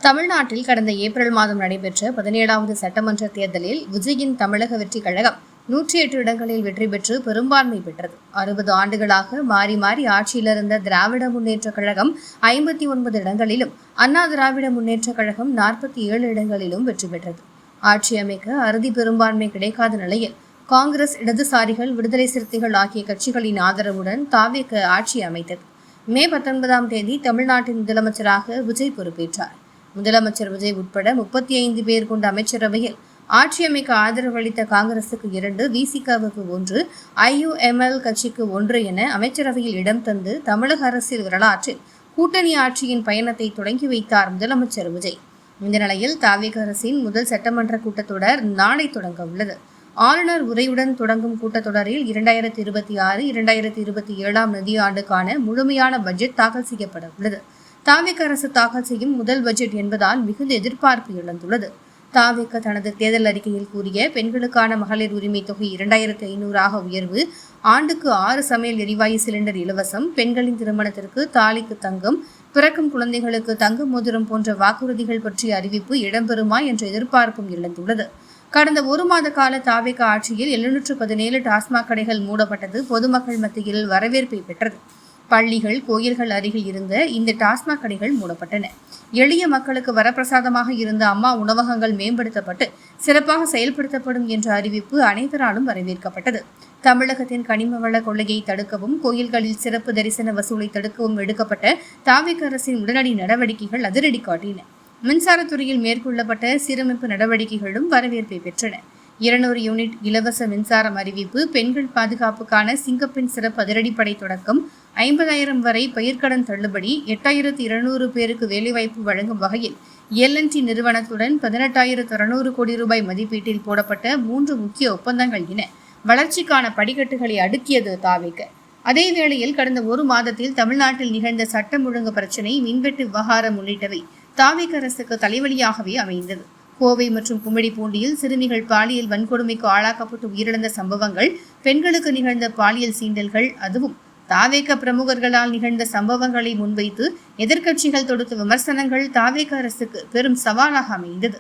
தமிழ்நாட்டில் கடந்த ஏப்ரல் மாதம் நடைபெற்ற 17வது சட்டமன்ற தேர்தலில் விஜயின் தமிழக வெற்றிக் கழகம் 108 இடங்களில் வெற்றி பெற்று பெரும்பான்மை பெற்றது. 60 ஆண்டுகளாக மாறி மாறி ஆட்சியில் இருந்த திராவிட முன்னேற்றக் கழகம் 59 இடங்களிலும், அண்ணா திராவிட முன்னேற்றக் கழகம் 47 இடங்களிலும் வெற்றி பெற்றது. ஆட்சி அமைக்க அறுதி பெரும்பான்மை கிடைக்காத நிலையில் காங்கிரஸ், இடதுசாரிகள், விடுதலை சிறுத்தைகள் ஆகிய கட்சிகளின் ஆதரவுடன் தாவேக ஆட்சி அமைத்தது. மே 19ஆம் தேதி தமிழ்நாட்டின் முதலமைச்சராக விஜய் பொறுப்பேற்றார். முதலமைச்சர் விஜய் உட்பட 35 பேர் கொண்ட அமைச்சரவையில் ஆட்சி அமைக்க ஆதரவு அளித்த காங்கிரசுக்கு 2, விசிகவுக்கு 1, IUML கட்சிக்கு 1 என அமைச்சரவையில் இடம் தந்து தமிழக அரசியல் வரலாற்றில் கூட்டணி ஆட்சியின் பயணத்தை தொடங்கி வைத்தார் முதலமைச்சர் விஜய். இந்த நிலையில் தாவேக அரசின் முதல் சட்டமன்ற கூட்டத்தொடர் நாளை தொடங்க உள்ளது. ஆளுநர் உரையுடன் தொடங்கும் கூட்டத்தொடரில் 2026-2027 நிதியாண்டுக்கான முழுமையான பட்ஜெட் தாக்கல் செய்யப்பட உள்ளது. தாவேக அரசு தாக்கல் செய்யும் முதல் பட்ஜெட் என்பதால் மிகுந்த எதிர்பார்ப்பு எழுந்துள்ளது. தாவேக தனது தேர்தல் அறிக்கையில் கூறிய பெண்களுக்கான மகளிர் உரிமை தொகை 2500 உயர்வு, ஆண்டுக்கு 6 சமையல் எரிவாயு சிலிண்டர் இலவசம், பெண்களின் திருமணத்திற்கு தாலிக்கு தங்கம், பிறக்கும் குழந்தைகளுக்கு தங்க மோதிரம் போன்ற வாக்குறுதிகள் பற்றிய அறிவிப்பு இடம்பெறுமா என்ற எதிர்பார்ப்பும் எழுந்துள்ளது. கடந்த 1 மாத கால தாவேக ஆட்சியில் 717 டாஸ்மாக் கடைகள் மூடப்பட்டது பொதுமக்கள் மத்தியில் வரவேற்பை பெற்றது. பள்ளிகள், கோயில்கள் அருகில் இருந்த இந்த டாஸ்மாக் கடைகள் மூடப்பட்டன. எளிய மக்களுக்கு வரப்பிரசாதமாக இருந்த அம்மா உணவகங்கள் மேம்படுத்தப்பட்டு சிறப்பாக செயல்படுத்தப்படும் என்ற அறிவிப்பு அனைவராலும் வரவேற்கப்பட்டது. தமிழகத்தின் கனிம வள கொள்ளையை தடுக்கவும், கோயில்களில் சிறப்பு தரிசன வசூலை தடுக்கவும் எடுக்கப்பட்ட தாவேக அரசின் உடனடி நடவடிக்கைகள் அதிரடி காட்டின. மின்சாரத்துறையில் மேற்கொள்ளப்பட்ட சீரமைப்பு நடவடிக்கைகளும் வரவேற்பை பெற்றன. 200 யூனிட் இலவச மின்சாரம் அறிவிப்பு, பெண்கள் பாதுகாப்புக்கான சிங்கப்பெண் சிறப்பு அதிரடிப்படை தொடக்கம், 50,000 வரை பயிர்க்கடன் தள்ளுபடி, 8,200 பேருக்கு வேலைவாய்ப்பு வழங்கும் வகையில் LNT நிறுவனத்துடன் 18,600 கோடி ரூபாய் மதிப்பீட்டில் போடப்பட்ட 3 முக்கிய ஒப்பந்தங்கள் என வளர்ச்சிக்கான படிக்கட்டுகளை அடுக்கியது தாவேக. அதேவேளையில் கடந்த 1 மாதத்தில் தமிழ்நாட்டில் நிகழ்ந்த சட்டம் ஒழுங்கு பிரச்சினை, மின்வெட்டு விவகாரம் உள்ளிட்டவை தாவேக அரசுக்கு தலைவலியாகவே அமைந்தது. கோவை மற்றும் கும்மிடிப்பூண்டியில் சிறுமிகள் பாலியல் வன்கொடுமைக்கு ஆளாக்கப்பட்டு உயிரிழந்த சம்பவங்கள், பெண்களுக்கு நிகழ்ந்த பாலியல் சீண்டல்கள், அதுவும் தாவேக பிரமுகர்களால் நிகழ்ந்த சம்பவங்களை முன்வைத்து எதிர்க்கட்சிகள் தொடுத்த விமர்சனங்கள் தாவேக அரசுக்கு பெரும் சவாலாக அமைந்தது.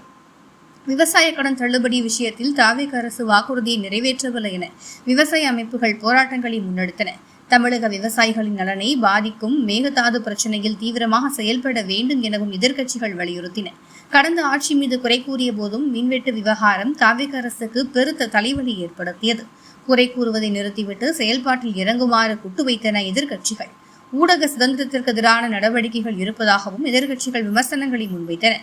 விவசாய கடன் தள்ளுபடி விஷயத்தில் தாவேக அரசு வாக்குறுதியை நிறைவேற்றவில்லை என விவசாய அமைப்புகள் போராட்டங்களை முன்னெடுத்தன. தமிழக விவசாயிகளின் நலனை பாதிக்கும் மேகதாது பிரச்சினையில் தீவிரமாக செயல்பட வேண்டும் எனவும் எதிர்க்கட்சிகள் வலியுறுத்தின. கடந்த ஆட்சி மீது குறை கூறிய போதும் மின்வெட்டு விவகாரம் தாவேக அரசுக்கு பெருத்த தலைவலி ஏற்படுத்தியது. குறை கூறுவதை நிறுத்திவிட்டு செயல்பாட்டில் இறங்குமாறு குட்டு வைத்தன எதிர்க்கட்சிகள். ஊடக சுதந்திரத்திற்கு எதிரான நடவடிக்கைகள் இருப்பதாகவும் எதிர்க்கட்சிகள் விமர்சனங்களை முன்வைத்தன.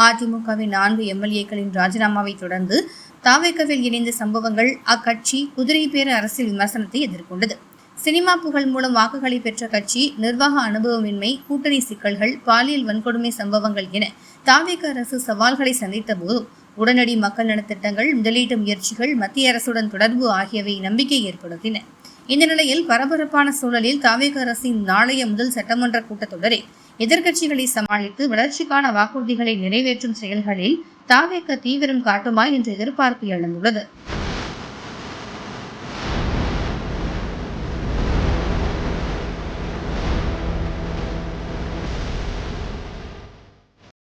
அதிமுகவின் 4 MLAக்களின் ராஜினாமாவை தொடர்ந்து தாவேகவில் இணைந்த சம்பவங்கள் அக்கட்சி குதிரை பேர அரசியல் விமர்சனத்தை எதிர்கொண்டது. சினிமா புகழ் மூலம் வாக்குகளை பெற்ற கட்சி, நிர்வாக அனுபவமின்மை, கூட்டணி சிக்கல்கள், பாலியல் வன்கொடுமை சம்பவங்கள் என தாவேக அரசு சவால்களை சந்தித்த போதும் உடனடி மக்கள் நலத்திட்டங்கள், முதலீட்டு முயற்சிகள், மத்திய அரசுடன் தொடர்பு ஆகியவை நம்பிக்கை ஏற்படுத்தின. இந்த நிலையில் பரபரப்பான சூழலில் தாவேக அரசின் நாளைய முதல் சட்டமன்ற கூட்டத்தொடரில் எதிர்க்கட்சிகளை சமாளித்து வளர்ச்சிக்கான வாக்குறுதிகளை நிறைவேற்றும் செயல்களில் தாவேக தீவிரம் காட்டுமா என்ற எதிர்பார்ப்பு எழுந்துள்ளது.